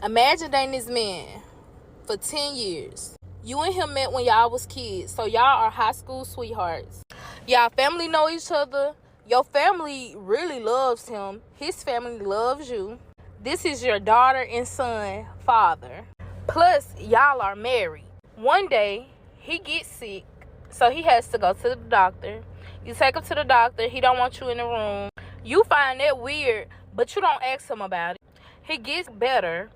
Imagine dating this man for 10 years. You and him met when y'all was kids, so y'all are high school sweethearts. Y'all family know each other. Your family really loves him. His family loves you. This is your daughter and son father. Plus, y'all are married. One day, he gets sick, so he has to go to the doctor. You take him to the doctor. He don't want you in the room. You find that weird, but you don't ask him about it. He gets better,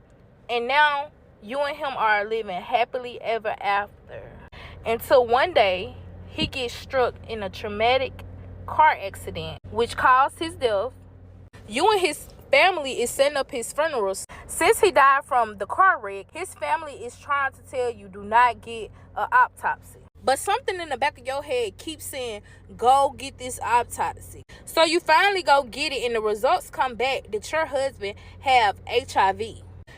and now you and him are living happily ever after. Until one day, he gets struck in a traumatic car accident, which caused his death. You and his family is setting up his funerals. Since he died from the car wreck, his family is trying to tell you do not get an autopsy. But something in the back of your head keeps saying, go get this autopsy. So you finally go get it, and the results come back that your husband have HIV.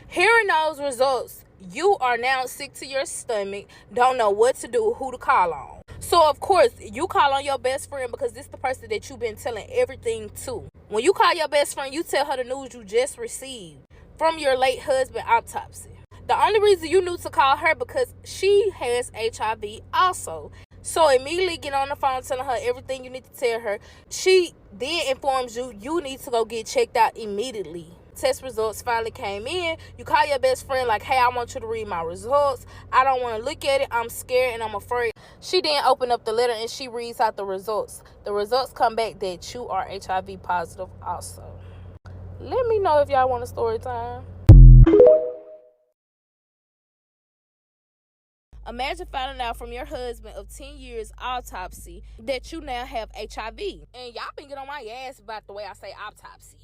Hearing those results, you are now sick to your stomach, don't know what to do, who to call on. So, of course, you call on your best friend because this is the person that you've been telling everything to. When you call your best friend, you tell her the news you just received from your late husband autopsy. The only reason you knew to call her because she has HIV also. So immediately get on the phone telling her everything you need to tell her. She then informs you you need to go get checked out immediately. Test results finally came in. You call your best friend like, hey, I want you to read my results. I don't want to look at it. I'm scared and I'm afraid. She then opened up the letter and she reads out the results. The results come back that you are HIV positive also. Let me know if y'all want a story time. Imagine finding out from your husband of 10 years autopsy that you now have HIV. And y'all been getting on my ass about the way I say autopsy.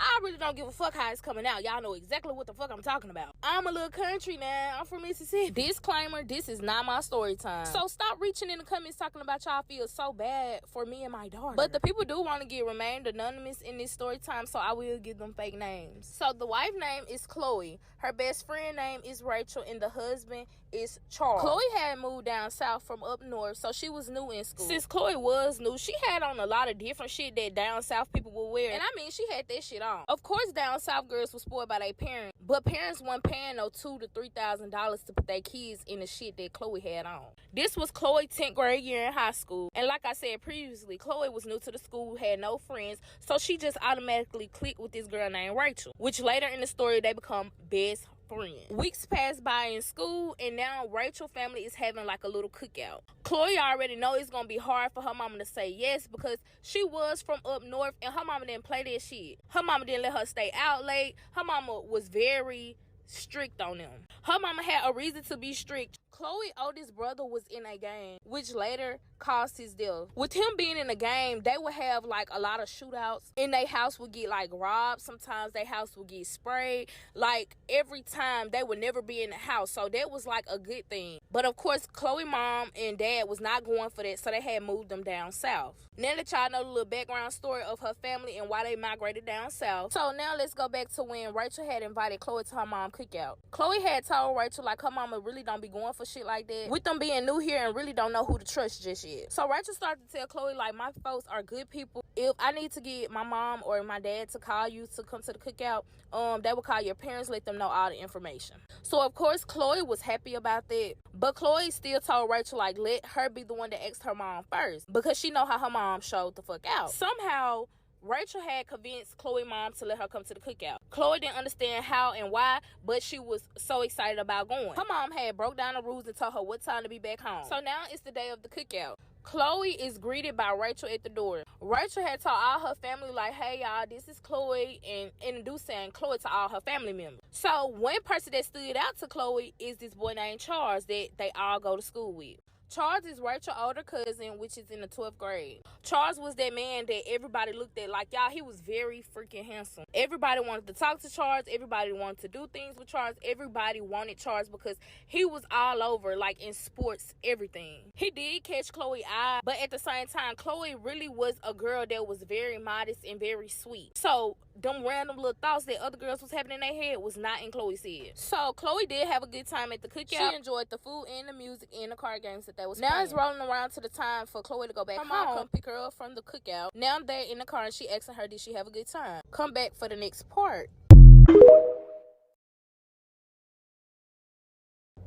I really don't give a fuck how it's coming out. Y'all know exactly what the fuck I'm talking about. I'm a little country now. I'm from Mississippi. Disclaimer, this is not my story time. So stop reaching in the comments talking about y'all feel so bad for me and my daughter. But the people do want to remain anonymous in this story time, so I will give them fake names. So the wife name is Chloe. Her best friend name is Rachel, and the husband is Charles. Chloe had moved down south from up north, so she was new in school. Since Chloe was new, she had on a lot of different shit that down south people would wear. And I mean, she had that shit on. Of course, down south girls were spoiled by their parents, but parents weren't paying no $2,000 to $3,000 to put their kids in the shit that Chloe had on. This was Chloe's 10th grade year in high school. And like I said previously, Chloe was new to the school, had no friends, so she just automatically clicked with this girl named Rachel, which later in the story, they become best friend. Weeks passed by in school, and now Rachel family is having like a little cookout. Chloe already know it's gonna be hard for her mama to say yes because she was from up north and her mama didn't play that shit. Her mama didn't let her stay out late. Her mama was very strict on them. Her mama had a reason to be strict. Chloe's oldest brother was in a game, which later caused his death. With him being in a game, they would have like a lot of shootouts, and their house would get like robbed. Sometimes their house would get sprayed. Like every time, they would never be in the house, so that was like a good thing. But of course, Chloe's mom and dad was not going for that, so they had moved them down south. Now that y'all know the little background story of her family and why they migrated down south, so now let's go back to when Rachel had invited Chloe to her mom's cookout. Chloe had told Rachel like her mama really don't be going for shit like that, with them being new here and really don't know who to trust just yet. So Rachel started to tell Chloe like, my folks are good people. If I need to get my mom or my dad to call you to come to the cookout, they will call your parents, let them know all the information. So of course Chloe was happy about that, but Chloe still told Rachel like, let her be the one that asked her mom first, because she know how her mom showed the fuck out. Somehow Rachel had convinced Chloe's mom to let her come to the cookout. Chloe didn't understand how and why, but she was so excited about going. Her mom had broke down the rules and told her what time to be back home. So now it's the day of the cookout. Chloe is greeted by Rachel at the door. Rachel had told all her family like, hey y'all, this is Chloe, and introducing Chloe to all her family members. So one person that stood out to Chloe is this boy named Charles that they all go to school with. Charles is Rachel's older cousin, which is in the 12th grade. Charles was that man that everybody looked at like, y'all, he was very freaking handsome. Everybody wanted to talk to Charles. Everybody wanted to do things with Charles. Everybody wanted Charles because he was all over, like in sports, everything. He did catch Chloe's eye, but at the same time, Chloe really was a girl that was very modest and very sweet. So them random little thoughts that other girls was having in their head was not in Chloe's head. So Chloe did have a good time at the cookout. She enjoyed the food and the music and the card games that they was playing. Now it's rolling around to the time for Chloe to go back home. Her mom come pick her up from the cookout. Now they're in the car and she asking her, did she have a good time? Come back for the next part.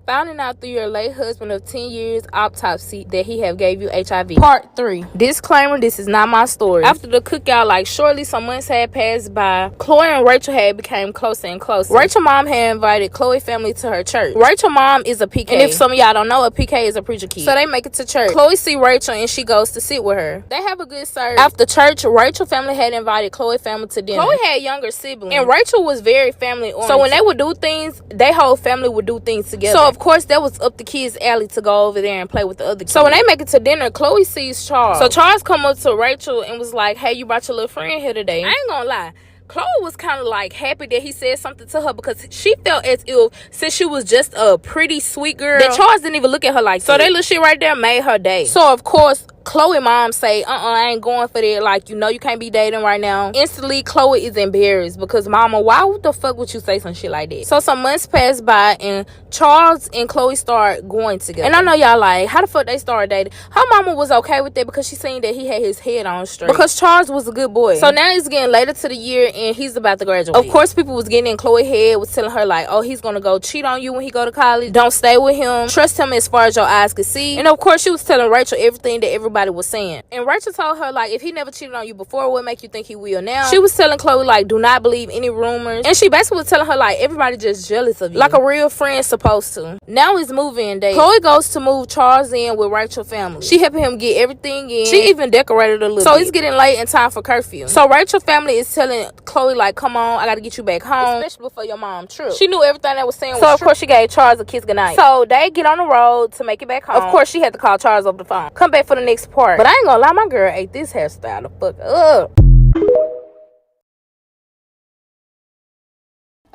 Finding out through your late husband of 10 years autopsy that he have gave you HIV. Part 3. Disclaimer, this is not my story. After the cookout, like shortly some months had passed by, Chloe and Rachel had become closer and closer. Rachel's mom had invited Chloe family to her church. Rachel's mom is a PK. And if some of y'all don't know, a PK is a preacher kid. So they make it to church. Chloe see Rachel and she goes to sit with her. They have a good service. After church, Rachel family had invited Chloe family to dinner. Chloe had younger siblings. And Rachel was very family oriented. So when they would do things, their whole family would do things together. So of course that was up the kids' alley to go over there and play with the other kids. So when they make it to dinner, Chloe sees Charles. So Charles come up to Rachel and was like, hey, you brought your little friend here today. I ain't gonna lie, Chloe was kind of like happy that he said something to her, because she felt as if since she was just a pretty sweet girl that Charles didn't even look at her like that. So that little shit right there made her day. So of course Chloe mom say, I ain't going for that. Like, you know you can't be dating right now. Instantly, Chloe is embarrassed because mama, why the fuck would you say some shit like that? So some months pass by and Charles and Chloe start going together. And I know y'all like, how the fuck they started dating? Her mama was okay with that because she seen that he had his head on straight. Because Charles was a good boy. So now it's getting later to the year and he's about to graduate. Of course, people was getting in Chloe's head, was telling her like, oh, he's gonna go cheat on you when he go to college. Don't stay with him. Trust him as far as your eyes could see. And of course, she was telling Rachel everything that everybody was saying. And Rachel told her like, if he never cheated on you before, what make you think he will now? She was telling Chloe like, do not believe any rumors. And she basically was telling her like, everybody just jealous of you, like a real friend supposed to. Now it's move-in day. Chloe goes to move Charles in with Rachel's family. She helping him get everything in. She even decorated a little bit. So it's getting late and time for curfew. So Rachel's family is telling Chloe like, come on, I gotta get you back home, especially before your mom trip. She knew everything that was saying was true. So of course she gave Charles a kiss goodnight. So they get on the road to make it back home. Of course she had to call Charles over the phone. Come back for the next part. But I ain't gonna lie, my girl ate this hairstyle the fuck up.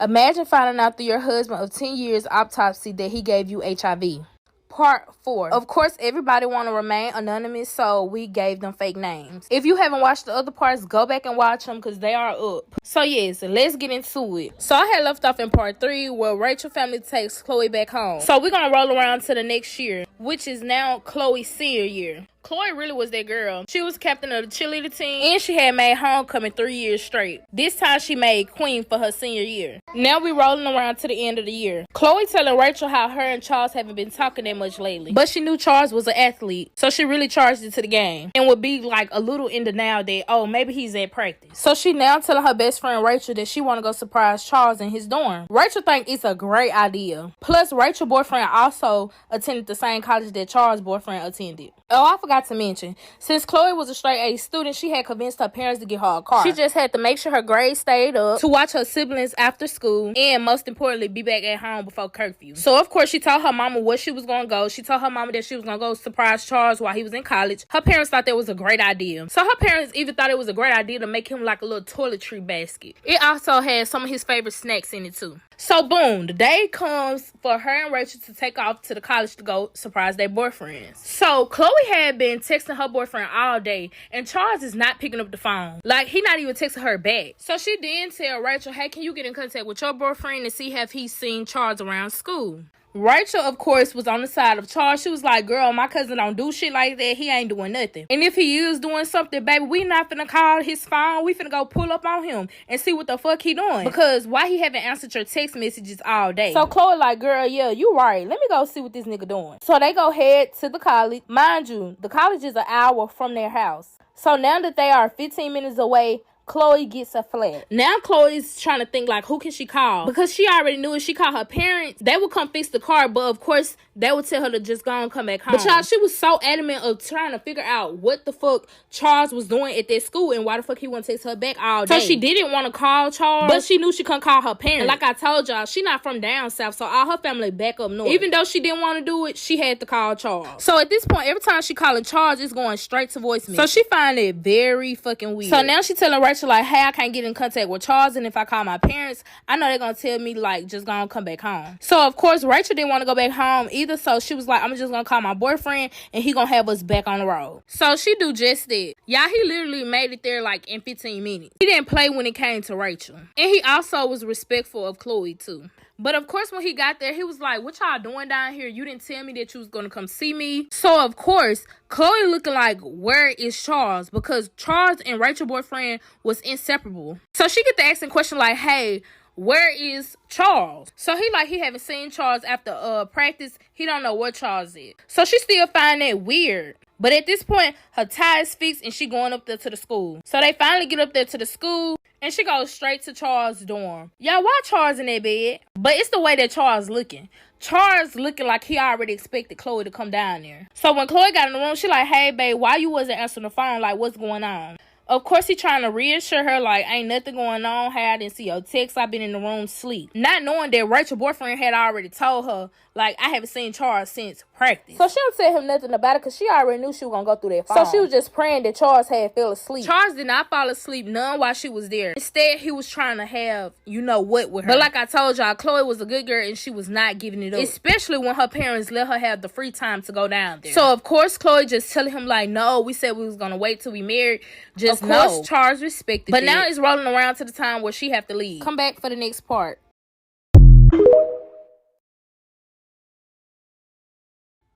Imagine finding out through your husband of 10 years autopsy that he gave you HIV. Part 4. Of course, everybody want to remain anonymous, so we gave them fake names. If you haven't watched the other parts, go back and watch them because they are up. So yes, let's get into it. So I had left off in part 3 where Rachel family takes Chloe back home. So we're going to roll around to the next year, which is now Chloe's senior year. Chloe really was that girl. She was captain of the cheerleader team, and she had made homecoming 3 years straight. This time she made queen for her senior year. Now we rolling around to the end of the year. Chloe telling Rachel how her and Charles haven't been talking that much lately, but she knew Charles was an athlete, so she really charged it to the game and would be like a little in denial that, oh, maybe he's at practice. So she now telling her best friend Rachel that she want to go surprise Charles in his dorm. Rachel think it's a great idea. Plus Rachel's boyfriend also attended the same college that Charles' boyfriend attended. Oh, I forgot to mention, since Chloe was a straight A student, she had convinced her parents to get her a car. She just had to make sure her grades stayed up, to watch her siblings after school, and most importantly, be back at home before curfew. So, of course, she told her mama where she was going to go. She told her mama that she was going to go surprise Charles while he was in college. Her parents thought that was a great idea. So, her parents even thought it was a great idea to make him like a little toiletry basket. It also had some of his favorite snacks in it, too. So, boom, the day comes for her and Rachel to take off to the college to go surprise their boyfriends. So, Chloe had been texting her boyfriend all day, and Charles is not picking up the phone. Like, he not even texting her back. So, she then tell Rachel, hey, can you get in contact with your boyfriend and see if he's seen Charles around school? Rachel, of course, was on the side of Charles. She was like, girl, my cousin don't do shit like that. He ain't doing nothing. And if he is doing something, baby, we not finna call his phone. We finna go pull up on him and see what the fuck he doing. Because why he haven't answered your text messages all day? So Chloe like, girl, yeah, you right. Let me go see what this nigga doing. So they go head to the college. Mind you, the college is an hour from their house. So now that they are 15 minutes away, Chloe gets a flat. Now Chloe's trying to think like, who can she call? Because she already knew if she called her parents, they would come fix the car. But of course, they would tell her to just go and come back home. But y'all, she was so adamant of trying to figure out what the fuck Charles was doing at that school and why the fuck he wouldn't text her back all day. So she didn't want to call Charles, but she knew she couldn't call her parents. And like I told y'all, she not from down south, so all her family back up north. Even though she didn't want to do it, she had to call Charles. So at this point, every time she calling Charles, it's going straight to voicemail. So she find it very fucking weird. So now she telling Rachel like, hey, I can't get in contact with Charles, and if I call my parents, I know they're gonna tell me like, just gonna come back home. So of course Rachel didn't want to go back home either, so she was like, I'm just gonna call my boyfriend and he gonna have us back on the road. So she do just that. Y'all, he literally made it there like in 15 minutes. He didn't play when it came to Rachel, and he also was respectful of Chloe too. But of course, when he got there, he was like, what y'all doing down here? You didn't tell me that you was going to come see me. So, of course, Chloe looking like, where is Charles? Because Charles and Rachel's boyfriend was inseparable. So she get the asking question like, hey, where is Charles? So he haven't seen Charles after practice. He don't know where Charles is. So she still find that weird. But at this point, her tie is fixed and she going up there to the school. So they finally get up there to the school and she goes straight to Charles' dorm. Y'all, why Charles in that bed? But it's the way that Charles looking. Charles looking like he already expected Chloe to come down there. So when Chloe got in the room, she like, hey, babe, why you wasn't answering the phone? Like, what's going on? Of course, he trying to reassure her, like, ain't nothing going on. Hey, I didn't see your text. I've been in the room sleep. Not knowing that Rachel's boyfriend had already told her, like, I haven't seen Charles since practice. So she don't tell him nothing about it because she already knew she was going to go through that phone. So she was just praying that Charles had fell asleep. Charles did not fall asleep none while she was there. Instead, he was trying to have, you know what, with her. But like I told y'all, Chloe was a good girl and she was not giving it up. Especially when her parents let her have the free time to go down there. So, of course, Chloe just telling him, like, no, we said we was going to wait till we married. Just of course, no. Charles respected it. But now it's rolling around to the time where she have to leave. Come back for the next part.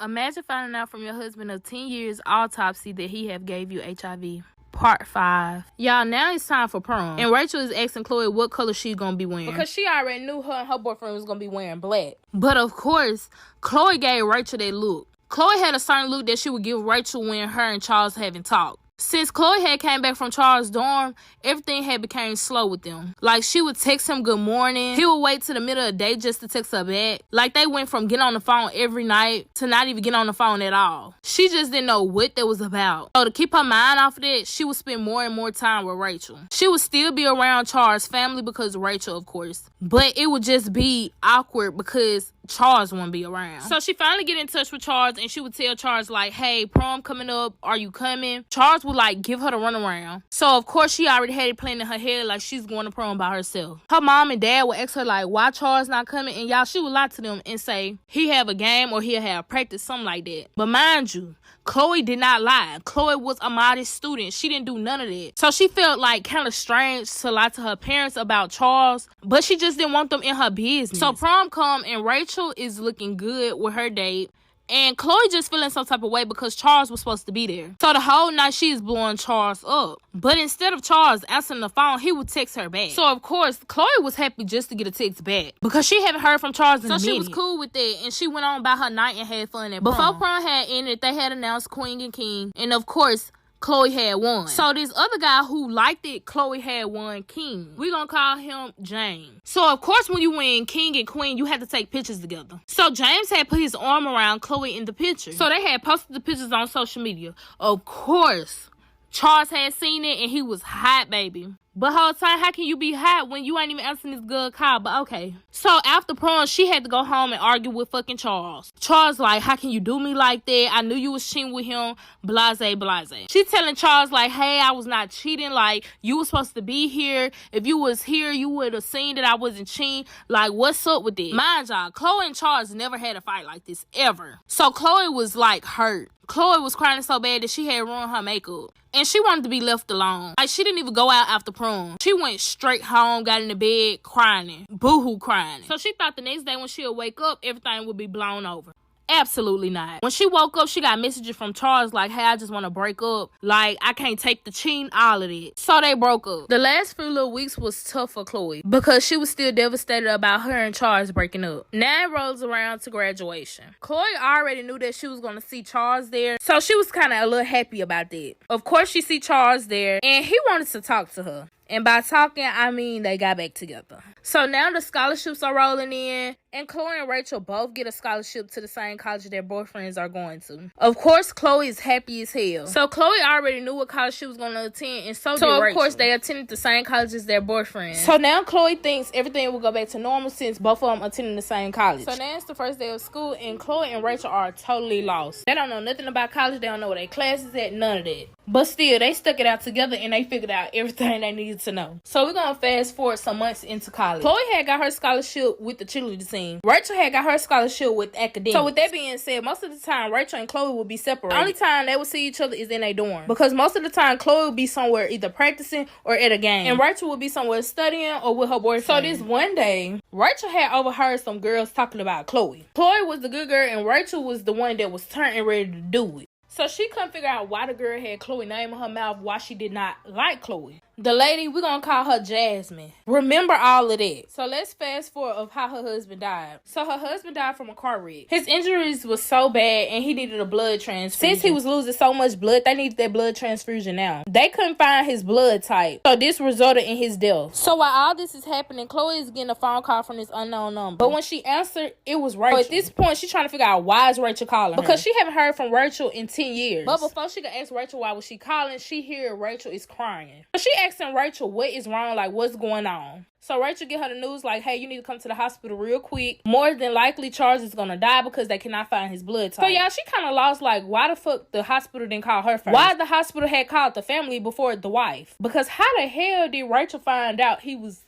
Imagine finding out from your husband of 10 years autopsy that he have gave you HIV. Part 5. Y'all, now it's time for prom. And Rachel is asking Chloe what color she's gonna be wearing. Because she already knew her and her boyfriend was gonna be wearing black. But of course, Chloe gave Rachel that look. Chloe had a certain look that she would give Rachel when her and Charles haven't talked. Since Chloe had came back from Charles' dorm, everything had became slow with them. Like, she would text him good morning. He would wait till the middle of the day just to text her back. Like, they went from getting on the phone every night to not even get on the phone at all. She just didn't know what that was about. So to keep her mind off of that, she would spend more and more time with Rachel. She would still be around Charles' family because of Rachel, of course. But it would just be awkward because Charles wouldn't be around. So she finally get in touch with Charles and she would tell Charles, like, hey, prom coming up. Are you coming? Charles would, like, give her the runaround. So, of course, she already had it planned in her head like she's going to prom by herself. Her mom and dad would ask her, like, why Charles not coming? And y'all, she would lie to them and say he have a game or he'll have practice, something like that. But mind you, Chloe did not lie. Chloe was a modest student. She didn't do none of that. So she felt like kind of strange to lie to her parents about Charles, but she just didn't want them in her business. So prom come and Rachel is looking good with her date. And Chloe just feeling some type of way because Charles was supposed to be there. So the whole night she is blowing Charles up. But instead of Charles answering the phone, he would text her back. So of course, Chloe was happy just to get a text back because she haven't heard from Charles in a minute. So she was cool with that and she went on about her night and had fun at prom. Before prom had ended, they had announced Queen and King. And of course, Chloe had won. So this other guy who liked it, Chloe had won King. We're gonna call him James. So of course when you win King and Queen, you have to take pictures together. So James had put his arm around Chloe in the picture. So they had posted the pictures on social media. Of course, Charles had seen it and he was hot, baby. But whole time, how can you be hot when you ain't even answering this good call? But okay. So after prom, she had to go home and argue with fucking Charles. Charles like, how can you do me like that? I knew you was cheating with him. Blase, blase. She telling Charles like, hey, I was not cheating. Like, you was supposed to be here. If you was here, you would have seen that I wasn't cheating. Like, what's up with it? Mind y'all, Chloe and Charles never had a fight like this, ever. So Chloe was like hurt. Chloe was crying so bad that she had ruined her makeup. And she wanted to be left alone. Like, she didn't even go out after prom. She went straight home, got in the bed, crying. Boo-hoo crying. So she thought the next day when she'll wake up, everything would be blown over. Absolutely not. When she woke up, she got messages from Charles like, hey, I just want to break up. Like, I can't take the cheating, all of it. So they broke up. The last few little weeks was tough for Chloe because she was still devastated about her and Charles breaking up. Now it rolls around to graduation. Chloe already knew that she was going to see Charles there, so she was kind of a little happy about that. Of course, she see Charles there, and he wanted to talk to her. And by talking, I mean they got back together. So now the scholarships are rolling in. And Chloe and Rachel both get a scholarship to the same college their boyfriends are going to. Of course, Chloe is happy as hell. So Chloe already knew what college she was going to attend. And so did Rachel. Of course, they attended the same college as their boyfriends. So now Chloe thinks everything will go back to normal since both of them attending the same college. So now it's the first day of school. And Chloe and Rachel are totally lost. They don't know nothing about college. They don't know where their classes at. None of that. But still, they stuck it out together and they figured out everything they needed to know. So we're going to fast forward some months into college. Chloe had got her scholarship with the cheerleading team. Rachel had got her scholarship with academics. So with that being said, most of the time, Rachel and Chloe will be separated. The only time they will see each other is in a dorm. Because most of the time, Chloe will be somewhere either practicing or at a game. And Rachel will be somewhere studying or with her boyfriend. So this one day, Rachel had overheard some girls talking about Chloe. Chloe was the good girl and Rachel was the one that was turning ready to do it. So she couldn't figure out why the girl had Chloe's name in her mouth, why she did not like Chloe. The lady, we're gonna call her Jasmine. Remember all of that. So let's fast forward of how her husband died. So her husband died from a car wreck. His injuries was so bad and he needed a blood transfusion. Since he was losing so much blood, they needed that blood transfusion now. They couldn't find his blood type. So this resulted in his death. So while all this is happening, Chloe is getting a phone call from this unknown number. But when she answered, it was Rachel. So at this point, she's trying to figure out why is Rachel calling her. Because she haven't heard from Rachel in 10 years. But before she could ask Rachel why was she calling, she hear Rachel is crying. So she asking Rachel what is wrong, like what's going on. So Rachel get her the news like, hey, you need to come to the hospital real quick. More than likely, Charles is gonna die because they cannot find his blood type. So y'all, she kind of lost like, why the fuck the hospital didn't call her first? Why the hospital had called the family before the wife? Because how the hell did Rachel find out he was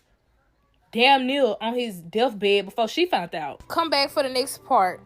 damn near on his deathbed before she found out? Come back for the next part.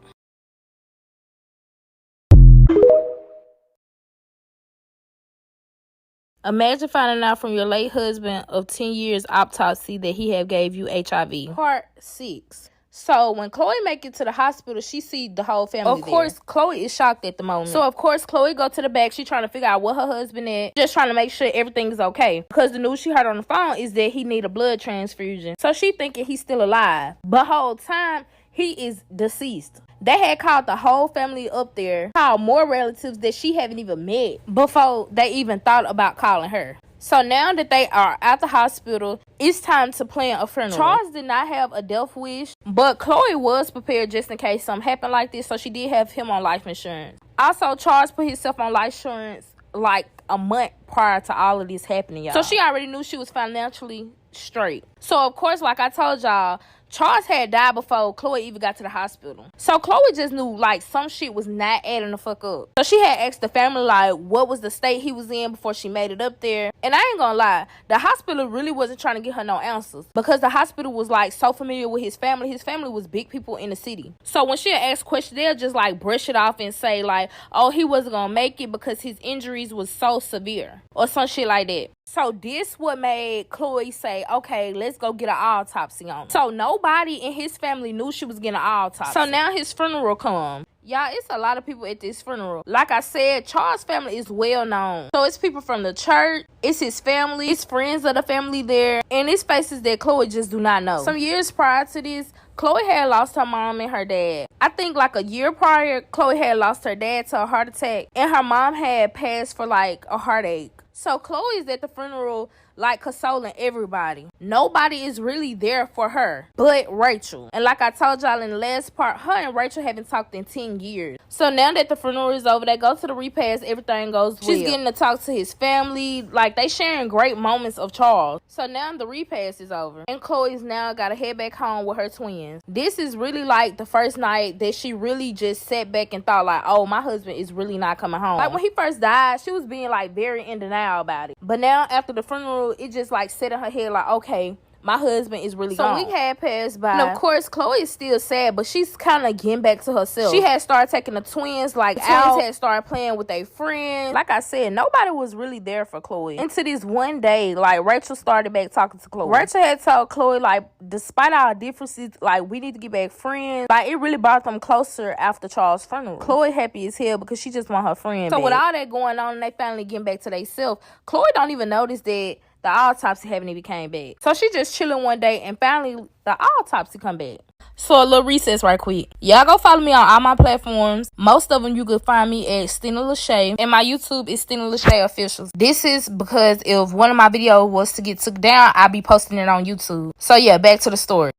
Imagine finding out from your late husband of 10 years autopsy that he have gave you HIV. Part 6. So when Chloe make it to the hospital, she see the whole family Of course, there. Chloe is shocked at the moment. So of course, Chloe go to the back. She trying to figure out what her husband is. Just trying to make sure everything is okay. Because the news she heard on the phone is that he need a blood transfusion. So she thinking he's still alive. But whole time, he is deceased. They had called the whole family up there, called more relatives that she haven't even met before they even thought about calling her. So now that they are at the hospital, it's time to plan a funeral. Charles did not have a death wish, but Chloe was prepared just in case something happened like this, so she did have him on life insurance. Also, Charles put himself on life insurance like a month prior to all of this happening, y'all. So she already knew she was financially straight. So of course, like I told y'all, Charles had died before Chloe even got to the hospital. So Chloe just knew like some shit was not adding the fuck up. So she had asked the family like what was the state he was in before she made it up there. And I ain't gonna lie, the hospital really wasn't trying to get her no answers. Because the hospital was like so familiar with his family. His family was big people in the city. So when she asked questions, they'll just like brush it off and say like, oh, he wasn't gonna make it because his injuries was so severe. Or some shit like that. So this what made Chloe say, okay, let's go get an autopsy on him. So nobody in his family knew she was getting an autopsy. So now his funeral come. Y'all, it's a lot of people at this funeral. Like I said, Charles' family is well known. So it's people from the church, it's his family, it's friends of the family there, and it's faces that Chloe just do not know. Some years prior to this, Chloe had lost her mom and her dad. I think like a year prior, Chloe had lost her dad to a heart attack, and her mom had passed for like a heartache. So Chloe is at the funeral like consoling everybody. Nobody is really there for her but Rachel. And like I told y'all in the last part, her and Rachel haven't talked in 10 years. So now that the funeral is over, they go to the repast, everything goes well. She's getting to talk to his family. Like they sharing great moments of Charles. So now the repast is over and Chloe's now got to head back home with her twins. This is really like the first night that she really just sat back and thought like, oh, my husband is really not coming home. Like when he first died, she was being like very in denial about it. But now after the funeral, it just like set in her head like, okay, my husband is really gone. So a week had passed by. And of course, Chloe is still sad, but she's kind of getting back to herself. She had started taking the twins like out. Twins had started playing with their friends. Like I said, nobody was really there for Chloe. Until this one day, like Rachel started back talking to Chloe. Rachel had told Chloe like, despite our differences, like we need to get back friends. Like it really brought them closer after Charles' funeral. Chloe happy as hell because she just want her friend back. With all that going on and they finally getting back to themselves, Chloe don't even notice that the autopsy haven't even came back. So she just chilling one day and finally the autopsy come back. So a little recess right quick. Y'all go follow me on all my platforms. Most of them you could find me at Stina Lachey. And my YouTube is Stina Lachey Officials. This is because if one of my videos was to get took down, I'll be posting it on YouTube. So yeah, back to the story.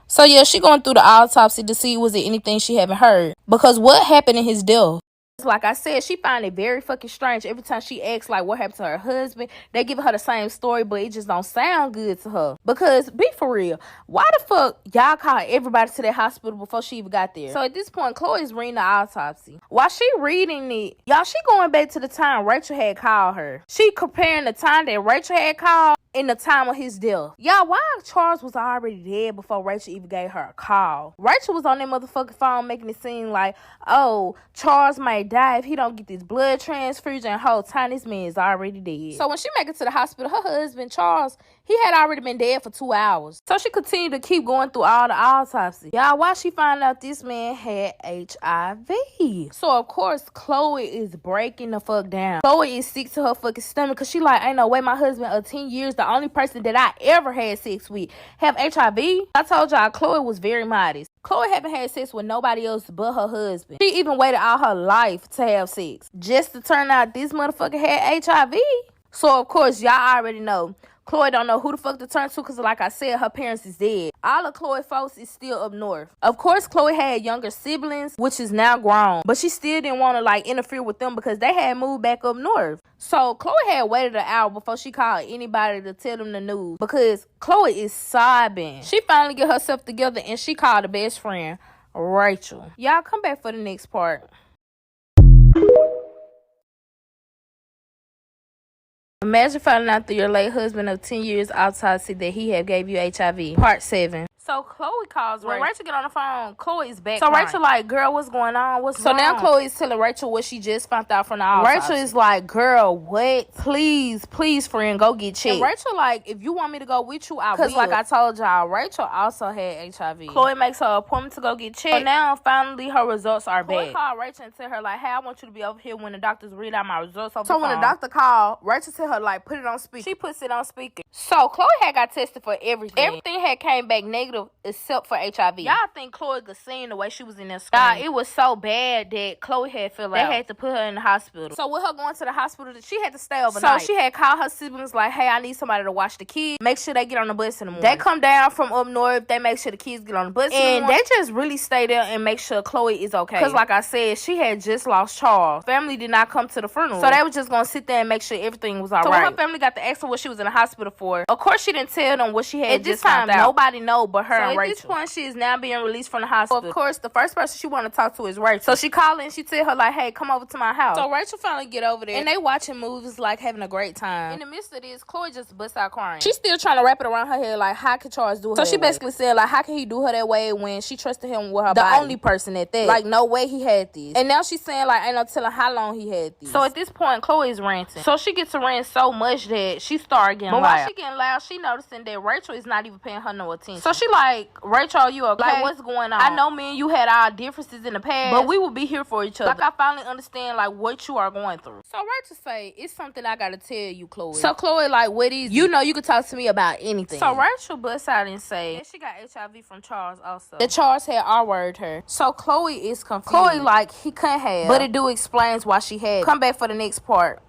So yeah, she going through the autopsy to see was there anything she haven't heard. Because what happened in his death? Like I said, she find it very fucking strange. Every time she asks like what happened to her husband, they give her the same story, but it just don't sound good to her. Because be for real, why the fuck y'all call everybody to that hospital before she even got there? So at this point, Chloe's reading the autopsy. While she reading it, y'all, she going back to the time Rachel had called her. She comparing the time that Rachel had called in the time of his death. Y'all, why Charles was already dead before Rachel even gave her a call? Rachel was on that motherfucking phone making it seem like, oh, Charles might die if he don't get this blood transfusion, and whole time this man is already dead. So when she make it to the hospital, her husband, Charles, he had already been dead for 2 hours. So she continued to keep going through all the autopsy. Y'all, why she find out this man had HIV? So of course, Chloe is breaking the fuck down. Chloe is sick to her fucking stomach because she like, ain't no way my husband of 10 years, the only person that I ever had sex with, have HIV. I told y'all, Chloe was very modest. Chloe haven't had sex with nobody else but her husband. She even waited all her life to have sex just to turn out this motherfucker had HIV. So of course, y'all already know, Chloe don't know who the fuck to turn to because like I said, her parents is dead. All of Chloe folks is still up north. Of course, Chloe had younger siblings, which is now grown. But she still didn't want to like interfere with them because they had moved back up north. So Chloe had waited an hour before she called anybody to tell them the news because Chloe is sobbing. She finally get herself together and she called her best friend, Rachel. Y'all come back for the next part. Imagine finding out through your late husband of 10 years autopsy that he had gave you HIV. Part 7. So Chloe calls Rachel. When Rachel get on the phone, Chloe is back. So crying. Rachel like, girl, what's going on? What's wrong? So now Chloe is telling Rachel what she just found out from the autopsy. Rachel is like, girl, what? Please, friend, go get checked. And Rachel like, if you want me to go with you, I will. Because like I told y'all, Rachel also had HIV. Chloe makes her appointment to go get checked. So now finally her results are back. Chloe called Rachel and tell her like, hey, I want you to be over here when the doctors read out my results over the phone. So when the doctor called, Rachel tell her like, put it on speaker. She puts it on speaker. So Chloe had got tested for everything. Everything had came back negative except for HIV. Y'all think Chloe could see the way she was in there screaming? It was so bad that Chloe had fell out. They had to put her in the hospital. So with her going to the hospital, she had to stay overnight. So she had called her siblings like, hey, I need somebody to watch the kids. Make sure they get on the bus in the morning. They come down from up north. They make sure the kids get on the bus in the morning. And they just really stay there and make sure Chloe is okay. Because like I said, she had just lost Charles. Family did not come to the funeral. So they were just going to sit there and make sure everything was all right. So when her family got to ask her what she was in the hospital for, of course she didn't tell them what she had. At this time, nobody know but her and Rachel. At this point, she is now being released from the hospital. So of course, the first person she want to talk to is Rachel. So she called and she tell her like, hey, come over to my house. So Rachel finally get over there and they watching movies, like having a great time. In the midst of this, Chloe just busts out crying. She's still trying to wrap it around her head like, how could Charles do her? So she basically said like, how can he do her that way when she trusted him with her body? The only person at that. Like, no way he had this. And now she's saying like, ain't no telling how long he had this. So at this point, Chloe is ranting. So she gets to rant so much that she started getting loud. But while she getting loud, she noticing that Rachel is not even paying her no attention. So she like, Rachel, are you okay? Like, what's going on? I know me and you had our differences in the past, but we will be here for each other. Like, I finally understand like what you are going through. So Rachel say, it's something I gotta tell you, Chloe. So Chloe like, what is it? You know you could talk to me about anything. So Rachel busts out and say that she got HIV from Charles also. That Charles had R-worded her. So Chloe is confused. Chloe like, he couldn't have, but it do explains why she had it. Come back for the next part.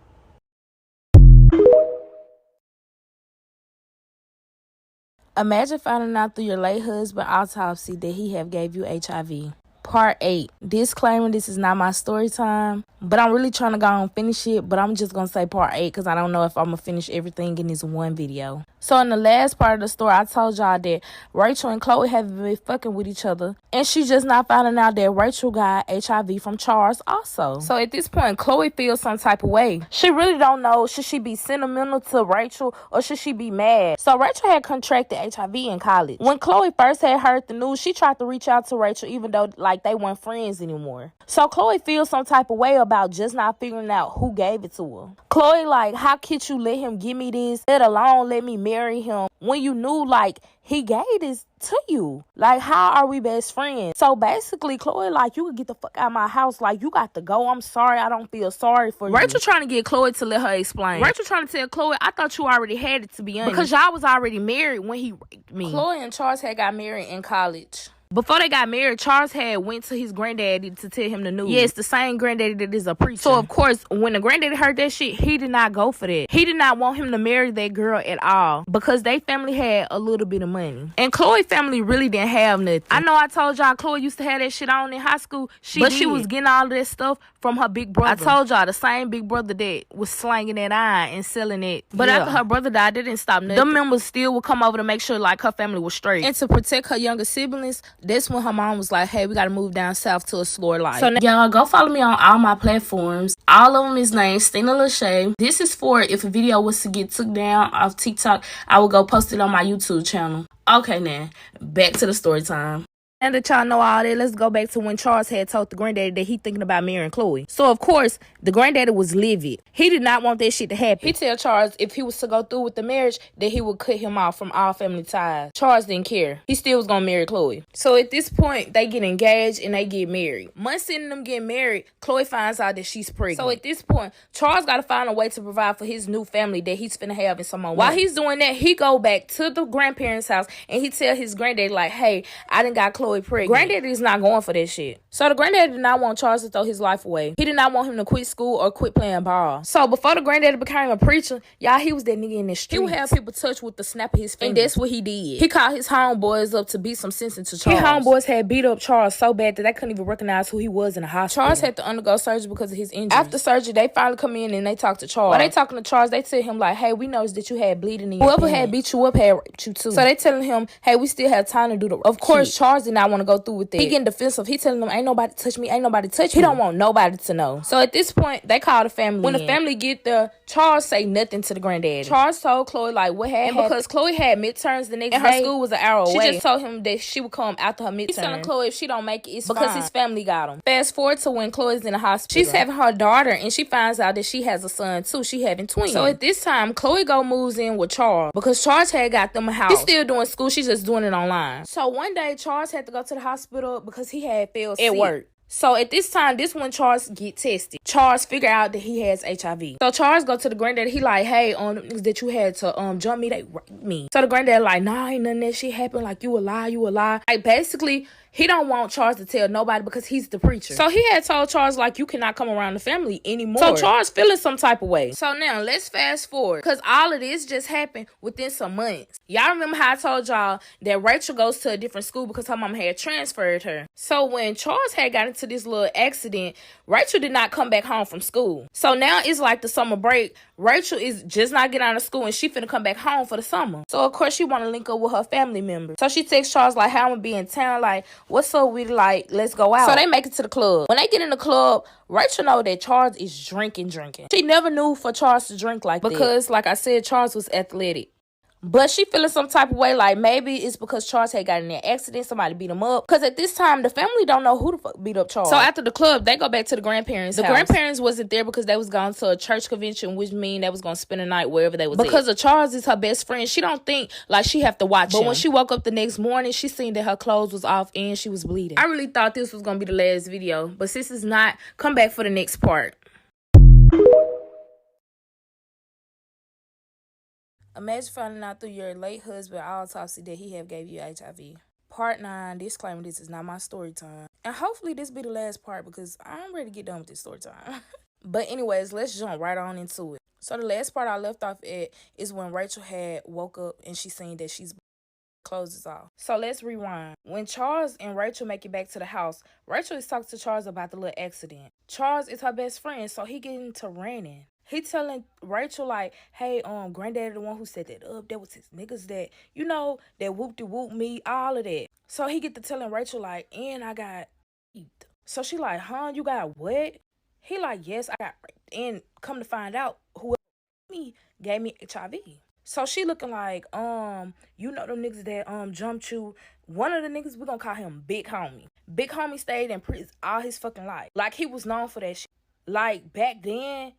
Imagine finding out through your late husband autopsy that he have gave you HIV. Part 8. Disclaimer, this is not my story time, but I'm really trying to go and finish it, but I'm just going to say part 8 because I don't know if I'm going to finish everything in this one video. So in the last part of the story, I told y'all that Rachel and Chloe have been fucking with each other, and she just not finding out that Rachel got HIV from Charles also. So at this point, Chloe feels some type of way. She really don't know, should she be sentimental to Rachel or should she be mad? So Rachel had contracted HIV in college. When Chloe first had heard the news, she tried to reach out to Rachel even though like they weren't friends anymore. So Chloe feels some type of way about just not figuring out who gave it to her. Chloe like, how could you let him give me this, let alone let me marry him when you knew like he gave this to you? Like, how are we best friends? So basically, Chloe like, you could get the fuck out of my house. Like, you got to go. I'm sorry. I don't feel sorry for you. Rachel trying to get Chloe to let her explain. Rachel trying to tell Chloe, I thought you already had it, to be honest, because y'all was already married when he raped me. Chloe and Charles had got married in college. Before they got married, Charles had went to his granddaddy to tell him the news. Yes, the same granddaddy that is a preacher. So, of course, when the granddaddy heard that shit, he did not go for that. He did not want him to marry that girl at all because they family had a little bit of money. And Chloe's family really didn't have nothing. I know I told y'all Chloe used to have that shit on in high school. She was getting all of that stuff from her big brother. I told y'all, the same big brother that was slanging that iron and selling it. But after her brother died, they didn't stop nothing. Them members still would come over to make sure like her family was straight. And to protect her younger siblings, That's when her mom was like, hey, we gotta move down south to a slower life. So y'all go follow me on all my platforms. All of them is named Stina Lachey. This is for if a video was to get took down off TikTok, I will go post it on my YouTube channel. Okay, now back to the story time. And that y'all know all that, let's go back to when Charles had told the granddaddy that he thinking about marrying Chloe. So, of course, the granddaddy was livid. He did not want that shit to happen. He tell Charles if he was to go through with the marriage, that he would cut him off from all family ties. Charles didn't care. He still was gonna marry Chloe. So, at this point, they get engaged and they get married. Months into them getting married, Chloe finds out that she's pregnant. So, at this point, Charles gotta find a way to provide for his new family that he's finna have in some more. While he's doing that, he go back to the grandparents' house and he tell his granddaddy, like, hey, I done got Chloe pregnant. Granddaddy is not going for that shit. So the granddaddy did not want Charles to throw his life away. He did not want him to quit school or quit playing ball. So before the granddaddy became a preacher, y'all, he was that nigga in the streets. He would have people touch with the snap of his fingers. And that's what he did. He called his homeboys up to beat some sense into Charles. His homeboys had beat up Charles so bad that they couldn't even recognize who he was in the hospital. Charles had to undergo surgery because of his injuries. After surgery, they finally come in and they talk to Charles. While they talking to Charles, they tell him like, hey, we noticed that you had bleeding in your Whoever had beat you up had raped you too. So they telling him, hey, we still have time to do the Of course, Charles did not want to go through with that. He getting defensive. He telling them, ain't nobody touch me, ain't nobody touch me. He don't want nobody to know. So at this point, they call the family. When the family get there, Charles say nothing to the granddaddy. Charles told Chloe like what had happened. Because Chloe had midterms the next day, and her school was an hour away. She just told him that she would come after her midterm. He's telling Chloe if she don't make it, it's because fine. His family got him. Fast forward to when Chloe's in the hospital. She's having her daughter, and she finds out that she has a son too. She having twins. So at this time, Chloe moves in with Charles because Charles had got them a house. He's still doing school. She's just doing it online. So one day, Charles had to go to the hospital because he had fell sick at work. So at this time, this when Charles get tested. Charles figure out that he has HIV. So Charles go to the granddaddy. He like, hey, that you had to jump me, they raped me. So the granddaddy like, nah, ain't none of that shit happened. Like, you a lie, you a lie. Like, basically, he don't want Charles to tell nobody because he's the preacher. So he had told Charles, like, you cannot come around the family anymore. So Charles feeling some type of way. So now, let's fast forward. Because all of this just happened within some months. Y'all remember how I told y'all that Rachel goes to a different school because her mom had transferred her. So when Charles had got into this little accident, Rachel did not come back home from school. So now it's like the summer break. Rachel is just not getting out of school and she finna come back home for the summer. So of course she want to link up with her family members. So she texts Charles like, how I'm gonna be in town, like, what's up with, like, let's go out. So they make it to the club. When they get in the club, Rachel know that Charles is drinking. She never knew for Charles to drink like that because, like I said, Charles was athletic. But she feeling some type of way, like maybe it's because Charles had got in an accident, somebody beat him up. Because at this time, the family don't know who the fuck beat up Charles. So after the club, they go back to the grandparents' house. The grandparents wasn't there because they was going to a church convention, which mean they was going to spend the night wherever they was because of Charles is her best friend. She don't think like she have to watch him. But when she woke up the next morning, she seen that her clothes was off and she was bleeding. I really thought this was going to be the last video. But since it's not, come back for the next part. Imagine finding out through your late husband autopsy that he have gave you HIV. Part 9, disclaimer, this is not my story time. And hopefully this be the last part because I'm ready to get done with this story time. But anyways, let's jump right on into it. So the last part I left off at is when Rachel had woke up and she seen that she's clothes is off. So let's rewind. When Charles and Rachel make it back to the house, Rachel is talking to Charles about the little accident. Charles is her best friend, so he getting to ranting. He telling Rachel like, hey, granddaddy the one who set that up. That was his niggas that, you know, that whoop-de-whoop me, all of that. So he get to telling Rachel like, and I got raped. So she like, huh, you got what? He like, yes, I got raped. And come to find out, whoever me gave me HIV. So she looking like, you know them niggas that jumped you. One of the niggas, we gonna call him Big Homie. Big Homie stayed in prison all his fucking life. Like, he was known for that shit. Like, back then,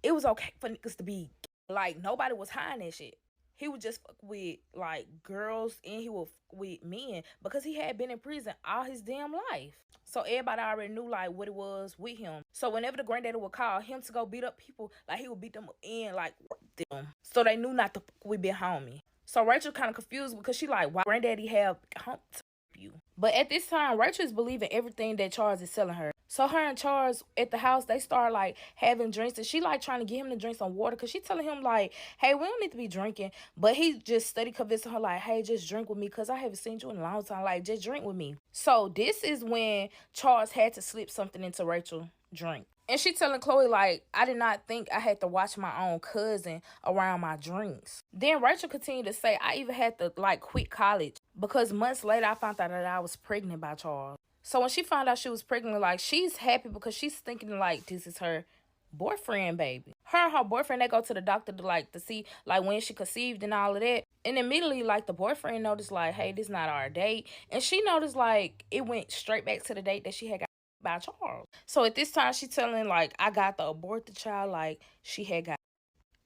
it was okay for niggas to be, like, nobody was hiding that shit. He would just fuck with, like, girls and he would fuck with men because he had been in prison all his damn life. So everybody already knew, like, what it was with him. So whenever the granddaddy would call him to go beat up people, like, he would beat them up and, like, rape them. So they knew not to fuck with Big Homie. So Rachel kind of confused because she like, why granddaddy have hump to you? But at this time, Rachel is believing everything that Charles is telling her. So her and Charles at the house, they start like having drinks and she like trying to get him to drink some water because she telling him like, hey, we don't need to be drinking. But he just steady convincing her like, hey, just drink with me because I haven't seen you in a long time. Like, just drink with me. So this is when Charles had to slip something into Rachel's drink. And she telling Chloe, like, I did not think I had to watch my own cousin around my drinks. Then Rachel continued to say, I even had to, like, quit college because months later I found out that I was pregnant by Charles. So when she found out she was pregnant, like, she's happy because she's thinking, like, this is her boyfriend baby. Her and her boyfriend, they go to the doctor to see, like, when she conceived and all of that. And immediately, like, the boyfriend noticed, like, hey, this not our date. And she noticed, like, it went straight back to the date that she had got by Charles. So at this time, she telling, like, I got to abort the child, like, she had got.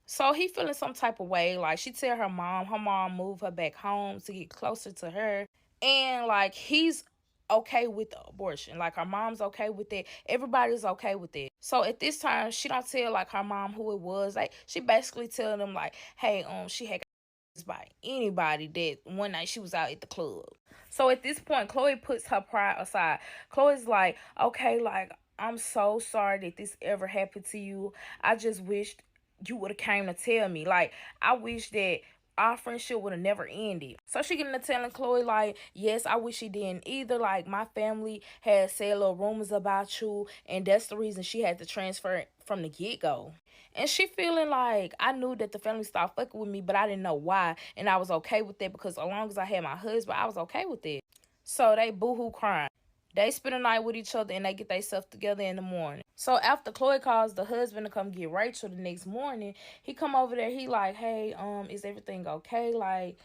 So he feeling some type of way. Like, she tell her mom moved her back home to get closer to her. And, like, he's okay with the abortion. Like, her mom's okay with it. Everybody's okay with it. So at this time, she don't tell, like, her mom who it was. Like, she basically tell them, like, hey, she had got by anybody that one night she was out at the club. So at this point, Chloe puts her pride aside. Chloe's like, okay, like, I'm so sorry that this ever happened to you. I just wished you would have came to tell me. Like, I wish that our friendship would have never ended. So she getting to telling Chloe, like, yes, I wish she didn't either. Like, my family had said little rumors about you, and that's the reason she had to transfer from the get-go. And she feeling like, I knew that the family stopped fucking with me, but I didn't know why. And I was okay with that because as long as I had my husband, I was okay with it. So they boo-hoo crying. They spend the night with each other and they get themselves together in the morning. So after Chloe calls the husband to come get Rachel the next morning, he come over there. He like, hey, is everything okay? Like,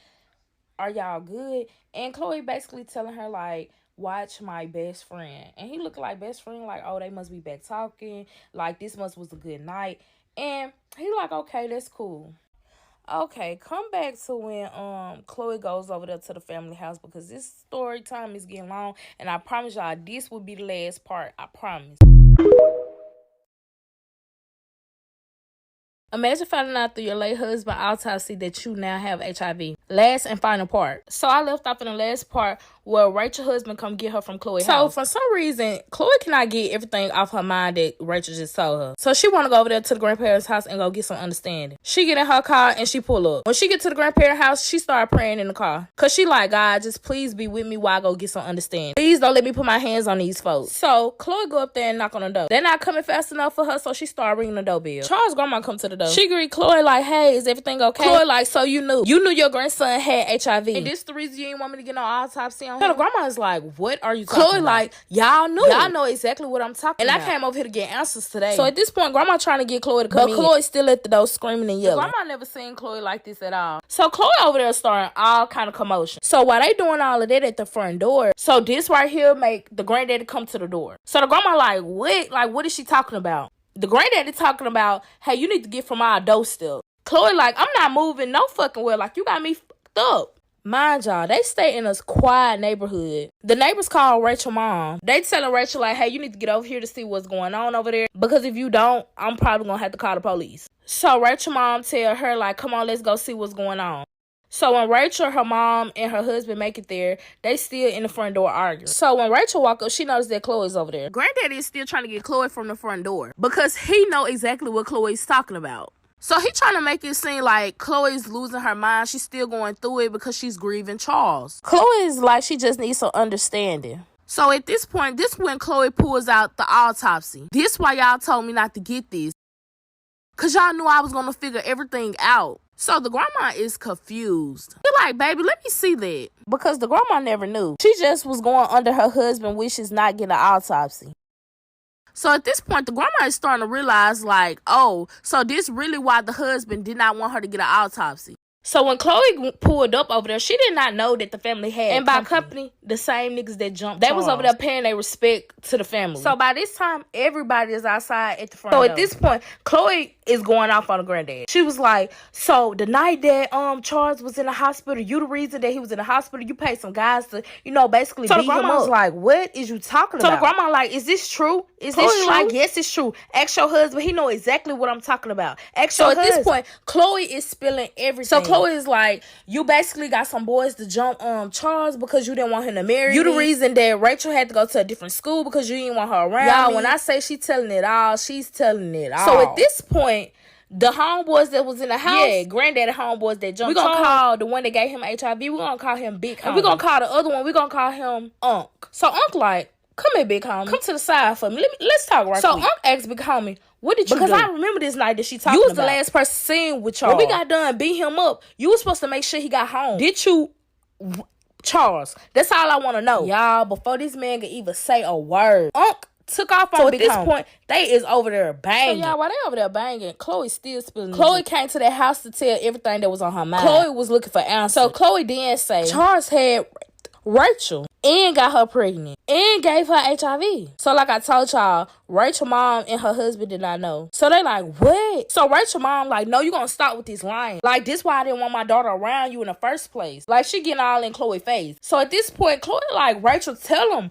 are y'all good? And Chloe basically telling her, like, watch my best friend. And he looked like best friend, like, oh, they must be back talking. Like, this must was a good night. And he like, okay, that's cool. Okay, come back to when Chloe goes over there to the family house because this story time is getting long, and I promise y'all this will be the last part. I promise. Imagine finding out through your late husband autopsy that you now have HIV. Last and final part. So I left off in the last part where Rachel's husband come get her from Chloe's house. So for some reason, Chloe cannot get everything off her mind that Rachel just told her. So she want to go over there to the grandparents' house and go get some understanding. She get in her car and she pull up. When she get to the grandparents' house, she start praying in the car. Because she like, God, just please be with me while I go get some understanding. Please don't let me put my hands on these folks. So Chloe go up there and knock on the door. They're not coming fast enough for her, so she start ringing the doorbell. Charles' grandma come to the door. She greet Chloe like, hey, is everything okay? Chloe like, so you knew your grandson had HIV. And this the reason you didn't want me to get no autopsy on him? So the grandma is like, what are you talking about? Chloe like, y'all knew. Y'all know exactly what I'm talking about. And I came over here to get answers today. So at this point, grandma trying to get Chloe to come in. But Chloe's still at the door screaming and yelling. Grandma never seen Chloe like this at all. So Chloe over there starting all kind of commotion. So while they doing all of that at the front door, so this right here make the granddaddy come to the door. So the grandma like, what? Like, what is she talking about? The granddaddy talking about, hey, you need to get from our doorstep. Chloe like, I'm not moving no fucking well. Like, you got me fucked up. Mind y'all, they stay in a quiet neighborhood. The neighbors call Rachel mom. They telling Rachel like, hey, you need to get over here to see what's going on over there. Because if you don't, I'm probably going to have to call the police. So Rachel mom tell her like, come on, let's go see what's going on. So when Rachel, her mom, and her husband make it there, they still in the front door arguing. So when Rachel walk up, she notices that Chloe's over there. Granddaddy is still trying to get Chloe from the front door because he know exactly what Chloe's talking about. So he trying to make it seem like Chloe's losing her mind. She's still going through it because she's grieving Charles. Chloe is like she just needs some understanding. So at this point, this when Chloe pulls out the autopsy. This why y'all told me not to get this. Because y'all knew I was going to figure everything out. So the grandma is confused. They're like, baby, let me see that. Because the grandma never knew. She just was going under her husband's wishes not getting an autopsy. So at this point, the grandma is starting to realize, like, oh, so this really why the husband did not want her to get an autopsy. So when Chloe pulled up over there, she did not know that the family had and by company, the same niggas that jumped Charles. They was over there paying their respect to the family. So by this time, everybody is outside at the front door. So at this point, Chloe is going off on the granddad. She was like, so the night that Charles was in the hospital, you the reason that he was in the hospital, you paid some guys to, basically beat him up. So the grandma was like, what is you talking about? So the grandma like, is this true? Is this true? Like, yes, it's true. Ask your husband. He know exactly what I'm talking about. Ask your husband. So at this point, Chloe is spilling everything. So Chloe is like, you basically got some boys to jump Charles because you didn't want him to marry you. The reason that Rachel had to go to a different school because you didn't want her around. Y'all, when I say she telling it all, she's telling it all. So at this point, the homeboys that was in the house, granddaddy homeboys that jumped, we're gonna call the one that gave him HIV, we're gonna call him Big Homie. And we're gonna call the other one, we're gonna call him Unc. So Unc like, come here, Big Homie. Come to the side for me. Let's talk right quick. So Unc asked Big Homie, what did you do? Because I remember this night that she talking about. You was the last person seen with Charles. When we got done beat him up, you was supposed to make sure he got home. Did you Charles. That's all I want to know. Y'all, before this man can even say a word, Unc took off on Big Homie. So at this point, they is over there banging. So y'all, while they over there banging, Chloe still spilling. Chloe came to that house to tell everything that was on her mind. Chloe was looking for answers. So Chloe then say Charles had Rachel and got her pregnant and gave her HIV. So like I told y'all, Rachel mom and her husband did not know. So they like, what? So Rachel mom like, no, you gonna stop with this lying. Like, this why I didn't want my daughter around you in the first place. Like, she getting all in Chloe's face. So at this point, Chloe like, Rachel, tell him.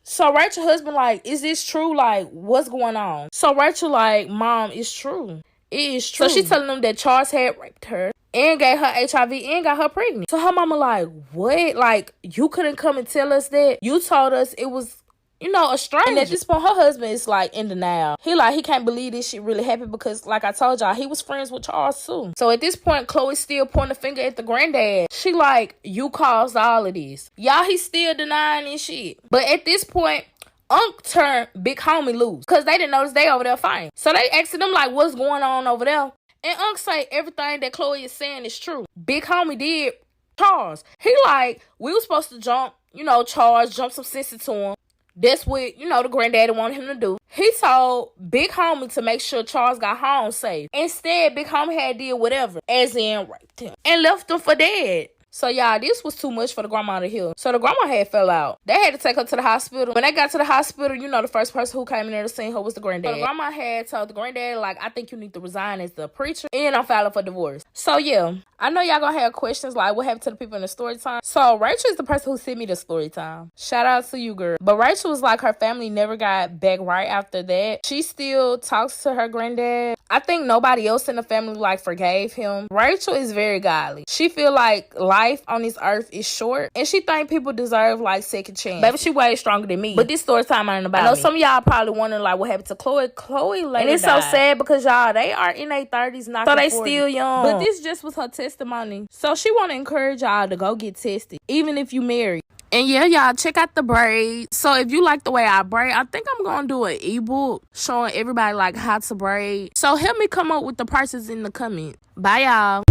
So Rachel's husband like, is this true? Like, what's going on? So Rachel like, mom, it's true. It is true. So she telling them that Charles had raped her and gave her HIV and got her pregnant. So her mama like, what? Like, you couldn't come and tell us that? You told us it was, a stranger. And at this point, her husband is like in denial. He can't believe this shit really happened because, like I told y'all, he was friends with Charles too. So at this point, Chloe's still pointing the finger at the granddad. She like, you caused all of this. Y'all, he's still denying this shit. But at this point, Unc turned Big Homie loose because they didn't notice they over there fighting. So they asked them like, what's going on over there? And Unc say everything that Chloe is saying is true. Big Homie did Charles. He like, we was supposed to jump, Charles, jump some sense into him. That's what, the granddaddy wanted him to do. He told Big Homie to make sure Charles got home safe. Instead, Big Homie had did whatever, as in raped him, and left him for dead. So, y'all, this was too much for the grandma to hear. So, the grandma had fell out. They had to take her to the hospital. When they got to the hospital, the first person who came in there to see her was the granddad. So, the grandma had told the granddad, like, I think you need to resign as the preacher, and I'm filing for divorce. So, yeah, I know y'all gonna have questions like, what happened to the people in the story time? So, Rachel is the person who sent me the story time. Shout out to you, girl. But Rachel was like, her family never got back right after that. She still talks to her granddad. I think nobody else in the family, like, forgave him. Rachel is very godly. She feel like life on this earth is short, and she think people deserve like second chance. Baby, she way stronger than me. But this story time ain't about me. I know some of y'all probably wondering like what happened to Chloe. Chloe later and it's died. So sad because y'all, they are in their 30s, not so they 40. Still young. But this just was her testimony. So she want to encourage y'all to go get tested, even if you married. And yeah, y'all, check out the braid. So if you like the way I braid, I think I'm going to do an ebook showing everybody like how to braid. So help me come up with the prices in the comments. Bye, y'all.